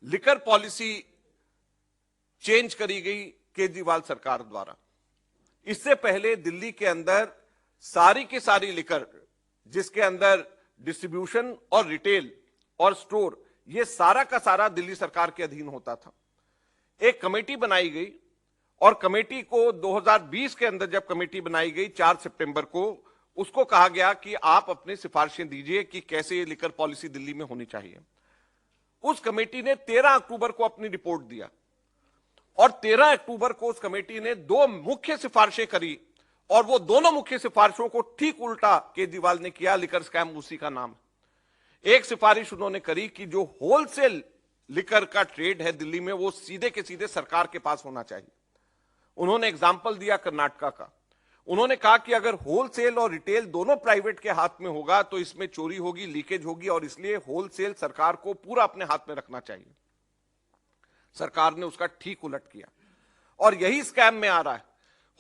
Liquor policy change करी गई केजरीवाल सरकार द्वारा। इससे पहले दिल्ली के अंदर सारी की सारी लिकर, जिसके अंदर डिस्ट्रीब्यूशन और रिटेल और स्टोर, ये सारा का सारा दिल्ली सरकार के अधीन होता था। एक कमेटी बनाई गई और कमेटी को 2020 के अंदर जब कमेटी बनाई गई 4 सितंबर को, उसको कहा गया कि आप अपनी सिफारिशें दीजिए कि कैसे ये लिकर पॉलिसी दिल्ली में होनी चाहिए। उस कमेटी ने 13 अक्टूबर को अपनी रिपोर्ट दिया और 13 अक्टूबर को उस कमेटी ने 2 मुख्य सिफारिशें करी और वो दोनों मुख्य सिफारिशों को ठीक उल्टा केजरीवाल ने किया। लिकर स्कैम उसी का नाम। एक सिफारिश उन्होंने करी कि जो होलसेल लिकर का ट्रेड है दिल्ली में, वो सीधे के सीधे सरकार के पास होना चाहिए। उन्होंने एग्जाम्पल दिया कर्नाटका का। उन्होंने कहा कि अगर होलसेल और रिटेल दोनों प्राइवेट के हाथ में होगा तो इसमें चोरी होगी, लीकेज होगी, और इसलिए होलसेल सरकार को पूरा अपने हाथ में रखना चाहिए। सरकार ने उसका ठीक उलट किया और यही स्कैम में आ रहा है।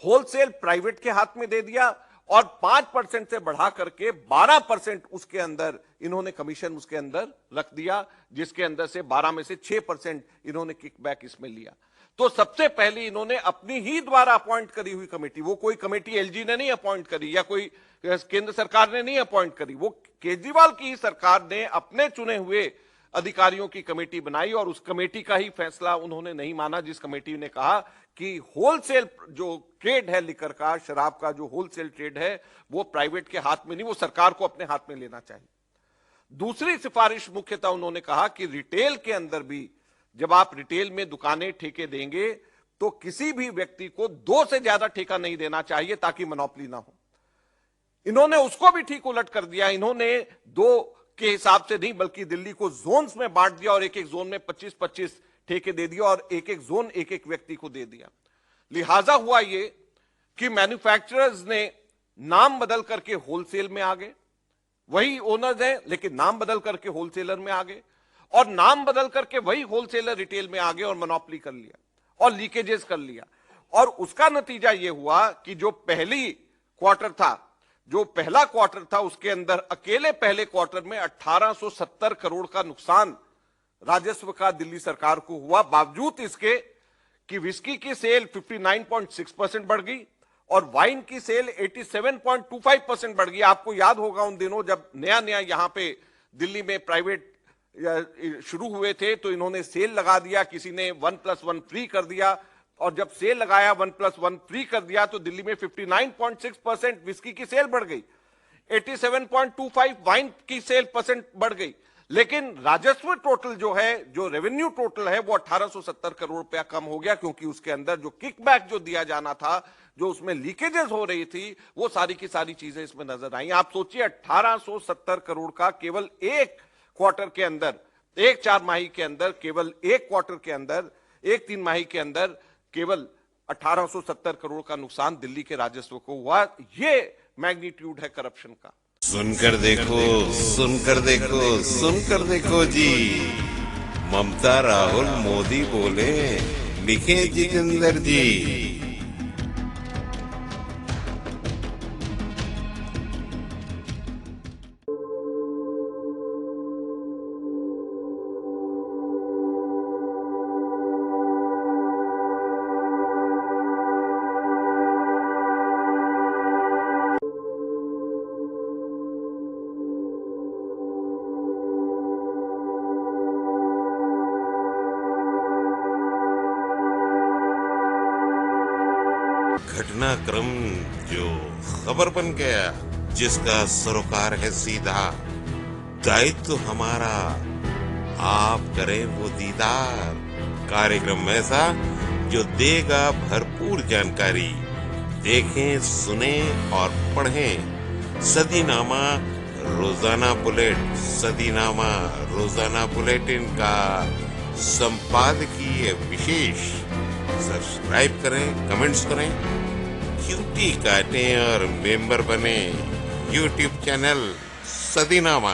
होलसेल प्राइवेट के हाथ में दे दिया और 5% से बढ़ा करके 12% उसके अंदर इन्होंने कमीशन उसके अंदर रख दिया, जिसके अंदर से 12 में से 6% इन्होंने किकबैक इसमें लिया। तो सबसे पहले इन्होंने अपनी ही द्वारा अपॉइंट करी हुई कमेटी, वो कोई कमेटी एलजी ने नहीं अपॉइंट करी या कोई केंद्र सरकार ने नहीं अपॉइंट करी, वो केजरीवाल की सरकार ने अपने चुने हुए अधिकारियों की कमेटी बनाई और उस कमेटी का ही फैसला उन्होंने नहीं माना, जिस कमेटी ने कहा कि होलसेल जो ट्रेड है लिकर का, शराब का जो होलसेल ट्रेड है, वो प्राइवेट के हाथ में नहीं, वो सरकार को अपने हाथ में लेना चाहिए। दूसरी सिफारिश मुख्यतः उन्होंने कहा कि रिटेल के अंदर भी जब आप रिटेल में दुकानें ठेके देंगे तो किसी भी व्यक्ति को 2 से ज्यादा ठेका नहीं देना चाहिए ताकि मोनोपोली ना हो। इन्होंने उसको भी ठीक उलट कर दिया। इन्होंने 2 के हिसाब से नहीं बल्कि दिल्ली को जोन्स में बांट दिया और एक एक जोन में 25-25 ठेके दे दिया और एक एक जोन एक एक व्यक्ति को दे दिया। लिहाजा हुआ ये कि मैन्युफैक्चरर्स ने नाम बदल करके होलसेल में आ गए, वही ओनर्स हैं लेकिन नाम बदल करके होलसेलर में आ गए, और नाम बदल करके वही होलसेलर रिटेल में आ गए और मोनोपोली कर लिया और लीकेजेस कर लिया। और उसका नतीजा यह हुआ कि जो पहला क्वार्टर था उसके अंदर अकेले पहले क्वार्टर में 1870 करोड़ का नुकसान राजस्व का दिल्ली सरकार को हुआ, बावजूद इसके कि विस्की की सेल 59.6% बढ़ गई और वाइन की सेल 87.25% बढ़ गई। आपको याद होगा उन दिनों जब नया नया यहां पे दिल्ली में प्राइवेट शुरू हुए थे तो इन्होंने सेल लगा दिया, किसी ने 1+1 फ्री कर दिया, और जब सेल लगाया 1+1 फ्री कर दिया तो दिल्ली में 59.6% विस्की की सेल बढ़ गई, 87.25 वाइन की सेल परसेंट बढ़ गई, लेकिन राजस्व टोटल जो है, जो रेवेन्यू टोटल है, वो 1870 करोड़ रुपया कम हो गया, क्योंकि उसके अंदर जो किकबैक जो दिया जाना था, जो उसमें लीकेजेस हो रही थी, वो सारी की सारी चीजें इसमें नजर आई। आप सोचिए 1870 करोड़ का केवल एक क्वार्टर के अंदर, एक 4 माही के अंदर, केवल एक क्वार्टर के अंदर, एक 3 माही के अंदर केवल 1870 करोड़ का नुकसान दिल्ली के राजस्व को हुआ। ये मैग्नीट्यूड है करप्शन का। सुनकर देखो, सुनकर देखो, सुनकर देखो जी, ममता राहुल मोदी बोले, लिखे जितेंद्र जी। घटनाक्रम जो खबर बन गया, जिसका सरोकार है सीधा, दायित्व हमारा, आप करें वो दीदार। कार्यक्रम ऐसा जो देगा भरपूर जानकारी, देखें, सुने और पढ़ें। सदीनामा रोजाना बुलेट, सदीनामा रोजाना बुलेटिन का संपादकीय विशेष। सब्सक्राइब करें, कमेंट्स करें, क्यूटी काटें और मेंबर बने यूट्यूब चैनल सदीनामा।